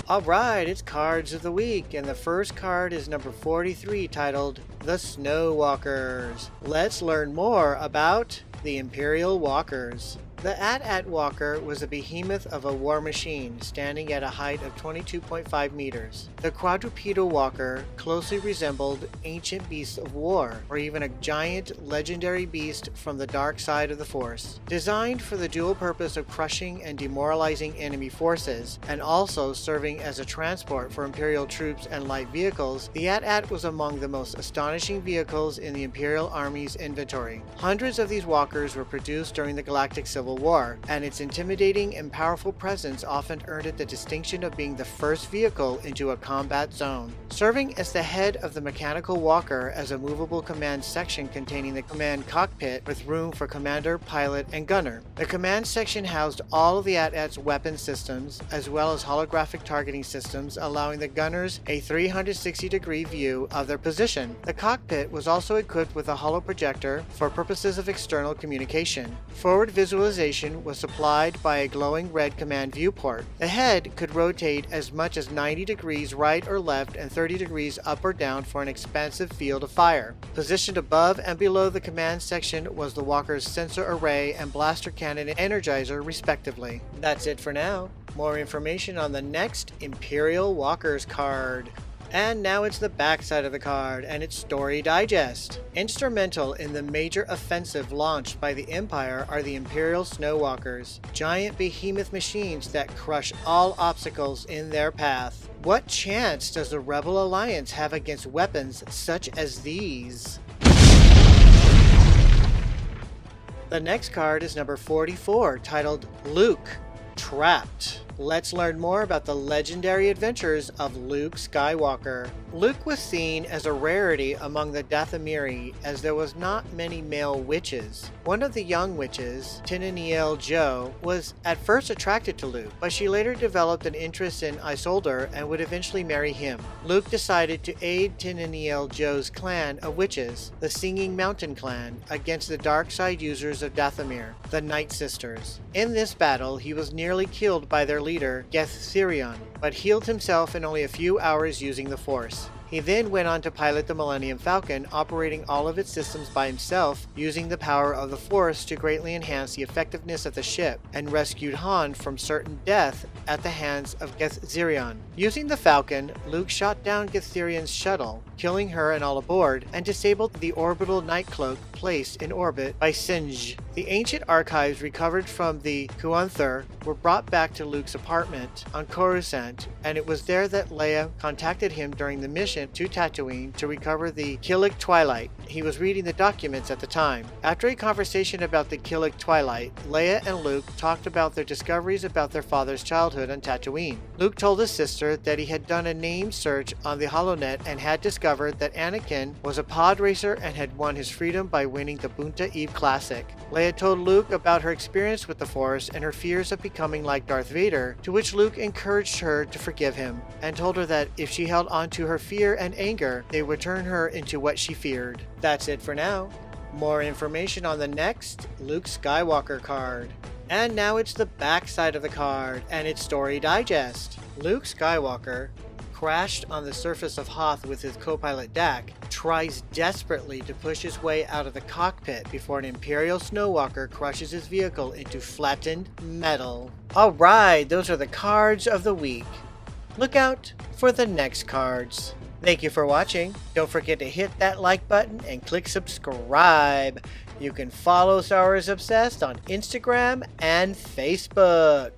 Alright, it's Cards of the Week, and the first card is number 43, titled The Snow Walkers. Let's learn more about the Imperial Walkers. The AT-AT Walker was a behemoth of a war machine, standing at a height of 22.5 meters. The quadrupedal walker closely resembled ancient beasts of war, or even a giant legendary beast from the dark side of the Force. Designed for the dual purpose of crushing and demoralizing enemy forces, and also serving as a transport for Imperial troops and light vehicles, the AT-AT was among the most astonishing vehicles in the Imperial Army's inventory. Hundreds of these walkers were produced during the Galactic Civil War, and its intimidating and powerful presence often earned it the distinction of being the first vehicle into a combat zone. Serving as the head of the mechanical walker as a movable command section containing the command cockpit with room for commander, pilot, and gunner. The command section housed all of the AT-AT's weapon systems, as well as holographic targeting systems, allowing the gunners a 360-degree view of their position. The cockpit was also equipped with a holo projector for purposes of external communication. Forward visualization was supplied by a glowing red command viewport. The head could rotate as much as 90 degrees right or left and 30 degrees up or down for an expansive field of fire. Positioned above and below the command section was the walker's sensor array and blaster cannon and energizer, respectively. That's it for now. More information on the next Imperial Walkers card. And now it's the backside of the card and its story digest. Instrumental in the major offensive launched by the Empire are the Imperial Snow Walkers, giant behemoth machines that crush all obstacles in their path. What chance does the Rebel Alliance have against weapons such as these? The next card is number 44, titled Luke, Trapped. Let's learn more about the legendary adventures of Luke Skywalker. Luke was seen as a rarity among the Dathomiri, as there was not many male witches. One of the young witches, Tinaniel Jo, was at first attracted to Luke, but she later developed an interest in Isolder and would eventually marry him. Luke decided to aid Tinaniel Jo's clan of witches, the Singing Mountain Clan, against the dark side users of Dathomir, the Night Sisters. In this battle, he was nearly killed by their leader, Geth-Zirion, but healed himself in only a few hours using the Force. He then went on to pilot the Millennium Falcon, operating all of its systems by himself, using the power of the Force to greatly enhance the effectiveness of the ship, and rescued Han from certain death at the hands of Geth-Zirion. Using the Falcon, Luke shot down Geth-Zirion's shuttle, killing her and all aboard, and disabled the orbital night cloak placed in orbit by Singe. The ancient archives recovered from the Kuanthur were brought back to Luke's apartment on Coruscant, and it was there that Leia contacted him during the mission to Tatooine to recover the Killik Twilight. He was reading the documents at the time. After a conversation about the Killik Twilight, Leia and Luke talked about their discoveries about their father's childhood on Tatooine. Luke told his sister that he had done a name search on the HoloNet and had discovered that Anakin was a pod racer and had won his freedom by winning the Bunta Eve Classic. Leia told Luke about her experience with the Force and her fears of becoming like Darth Vader, to which Luke encouraged her to forgive him, and told her that if she held on to her fear and anger, they would turn her into what she feared. That's it for now. More information on the next Luke Skywalker card. And now it's the backside of the card and its story digest. Luke Skywalker, crashed on the surface of Hoth with his co-pilot Dak, tries desperately to push his way out of the cockpit before an Imperial Snowwalker crushes his vehicle into flattened metal. Alright, those are the cards of the week. Look out for the next cards. Thank you for watching. Don't forget to hit that like button and click subscribe. You can follow Star Wars Obsessed on Instagram and Facebook.